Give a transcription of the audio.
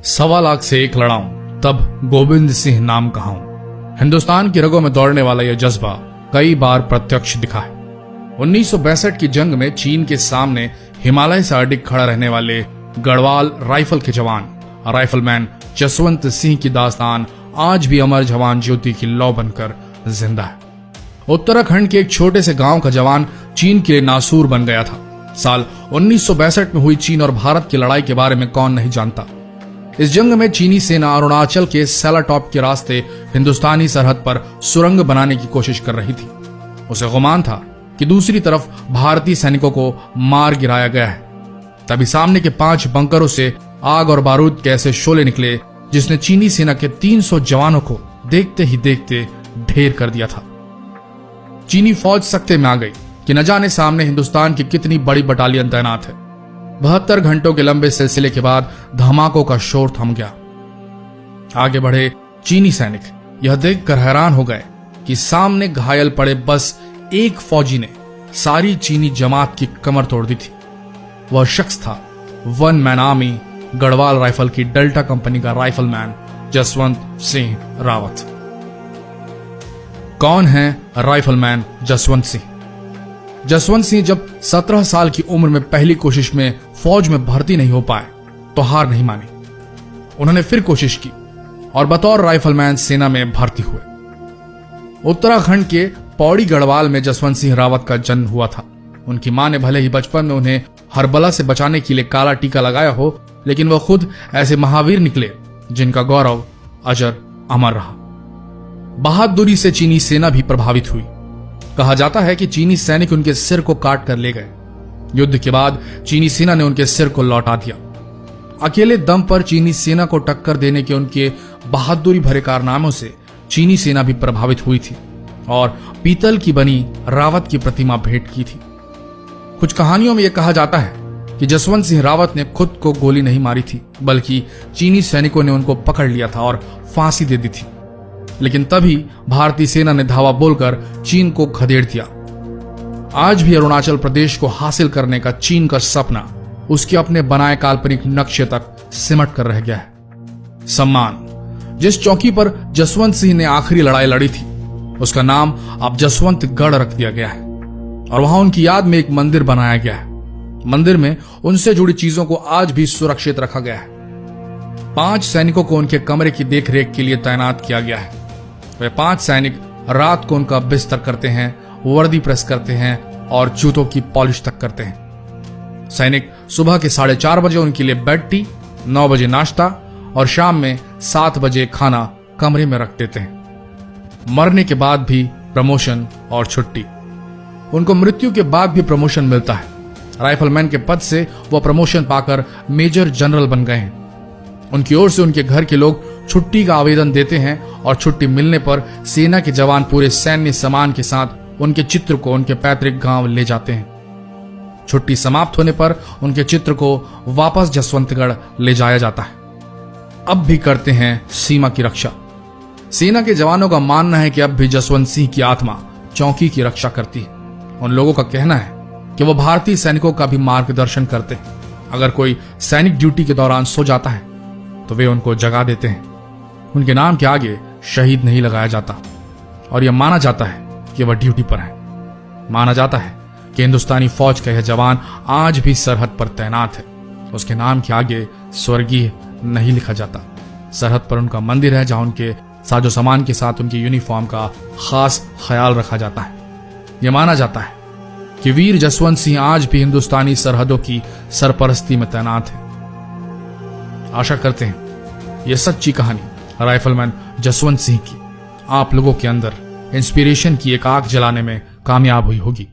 1.25 से 1 लड़ाऊं, तब गोविंद सिंह नाम कहाऊं। हिंदुस्तान की रगों में दौड़ने वाला यह जज्बा कई बार प्रत्यक्ष दिखा है। 1962 की जंग में चीन के सामने हिमालय से अडिग खड़ा रहने वाले गढ़वाल राइफल के जवान राइफलमैन जसवंत सिंह की दास्तान आज भी अमर जवान ज्योति की लौ बनकर जिंदा है। उत्तराखंड के एक छोटे से गांव का जवान चीन के लिए नासूर बन गया था। साल 1962 में हुई चीन और भारत की लड़ाई के बारे में कौन नहीं जानता। इस जंग में चीनी सेना अरुणाचल के सेलाटॉप के रास्ते हिंदुस्तानी सरहद पर सुरंग बनाने की कोशिश कर रही थी। उसे गुमान था कि दूसरी तरफ भारतीय सैनिकों को मार गिराया गया है। तभी सामने के 5 बंकरों से आग और बारूद के ऐसे शोले निकले जिसने चीनी सेना के 300 जवानों को देखते ही देखते ढेर कर दिया था। चीनी फौज सख्ते में आ गई कि न जाने सामने हिंदुस्तान की कितनी बड़ी बटालियन तैनात है। 72 घंटों के लंबे सिलसिले के बाद धमाकों का शोर थम गया। आगे बढ़े चीनी सैनिक यह देखकर हैरान हो गए कि सामने घायल पड़े बस एक फौजी ने सारी चीनी जमात की कमर तोड़ दी थी। वह शख्स था 1 मैन आर्मी गढ़वाल राइफल की डेल्टा कंपनी का राइफलमैन जसवंत सिंह रावत। कौन है राइफलमैन जसवंत सिंह? जसवंत सिंह जब 17 साल की उम्र में पहली कोशिश में फौज में भर्ती नहीं हो पाए तो हार नहीं मानी। उन्होंने फिर कोशिश की और बतौर राइफलमैन सेना में भर्ती हुए। उत्तराखंड के पौड़ी गढ़वाल में जसवंत सिंह रावत का जन्म हुआ था। उनकी मां ने भले ही बचपन में उन्हें हरबला से बचाने के लिए काला टीका लगाया हो, लेकिन वह खुद ऐसे महावीर निकले जिनका गौरव अजर अमर रहा। बहादुरी से चीनी सेना भी प्रभावित हुई। कहा जाता है कि चीनी सैनिक उनके सिर को काट कर ले गए। युद्ध के बाद चीनी सेना ने उनके सिर को लौटा दिया। अकेले दम पर चीनी सेना को टक्कर देने के उनके बहादुरी भरे कारनामों से चीनी सेना भी प्रभावित हुई थी और पीतल की बनी रावत की प्रतिमा भेंट की थी। कुछ कहानियों में यह कहा जाता है कि जसवंत सिंह रावत ने खुद को गोली नहीं मारी थी, बल्कि चीनी सैनिकों ने उनको पकड़ लिया था और फांसी दे दी थी। लेकिन तभी भारतीय सेना ने धावा बोलकर चीन को खदेड़ दिया। आज भी अरुणाचल प्रदेश को हासिल करने का चीन का सपना उसके अपने बनाए काल्पनिक नक्शे तक सिमट कर रह गया है। सम्मान जिस चौकी पर जसवंत सिंह ने आखिरी लड़ाई लड़ी थी, उसका नाम अब जसवंतगढ़ रख दिया गया है और वहां उनकी याद में एक मंदिर बनाया गया है। मंदिर में उनसे जुड़ी चीजों को आज भी सुरक्षित रखा गया है। 5 सैनिकों को उनके कमरे की देखरेख के लिए तैनात किया गया है। वे 5 सैनिक रात को उनका बिस्तर करते हैं, वर्दी प्रेस करते हैं और जूतों की पॉलिश तक करते हैं। सैनिक सुबह के 4:30 बजे उनके लिए बेड टी, 9 बजे नाश्ता और शाम में 7 बजे खाना कमरे में रख देते हैं। मरने के बाद भी प्रमोशन और छुट्टी। उनको मृत्यु के बाद भी प्रमोशन मिलता है। राइफलमैन के पद से वह प्रमोशन पाकर मेजर जनरल बन गए हैं। उनकी ओर से उनके घर के लोग छुट्टी का आवेदन देते हैं और छुट्टी मिलने पर सेना के जवान पूरे सैन्य सम्मान के साथ उनके चित्र को उनके पैतृक गांव ले जाते हैं। छुट्टी समाप्त होने पर उनके चित्र को वापस जसवंतगढ़ ले जाया जाता है। अब भी करते हैं सीमा की रक्षा। सेना के जवानों का मानना है कि अब भी जसवंत सिंह की आत्मा चौकी की रक्षा करती है। उन लोगों का कहना है कि वो भारतीय सैनिकों का भी मार्गदर्शन करते हैं। अगर कोई सैनिक ड्यूटी के दौरान सो जाता है तो वे उनको जगा देते हैं। उनके नाम के आगे शहीद नहीं लगाया जाता और यह माना जाता है कि वह ड्यूटी पर है। माना जाता है कि हिंदुस्तानी फौज का यह जवान आज भी सरहद पर तैनात है। उसके नाम के आगे स्वर्गीय नहीं लिखा जाता। सरहद पर उनका मंदिर है जहां उनके साजो सामान के साथ उनकी यूनिफॉर्म का खास ख्याल रखा जाता है। यह माना जाता है कि वीर जसवंत सिंह आज भी हिंदुस्तानी सरहदों की सरपरस्ती में तैनात है। आशा करते हैं यह सच्ची कहानी राइफलमैन जसवंत सिंह की आप लोगों के अंदर इंस्पिरेशन की एक आग जलाने में कामयाब हुई होगी।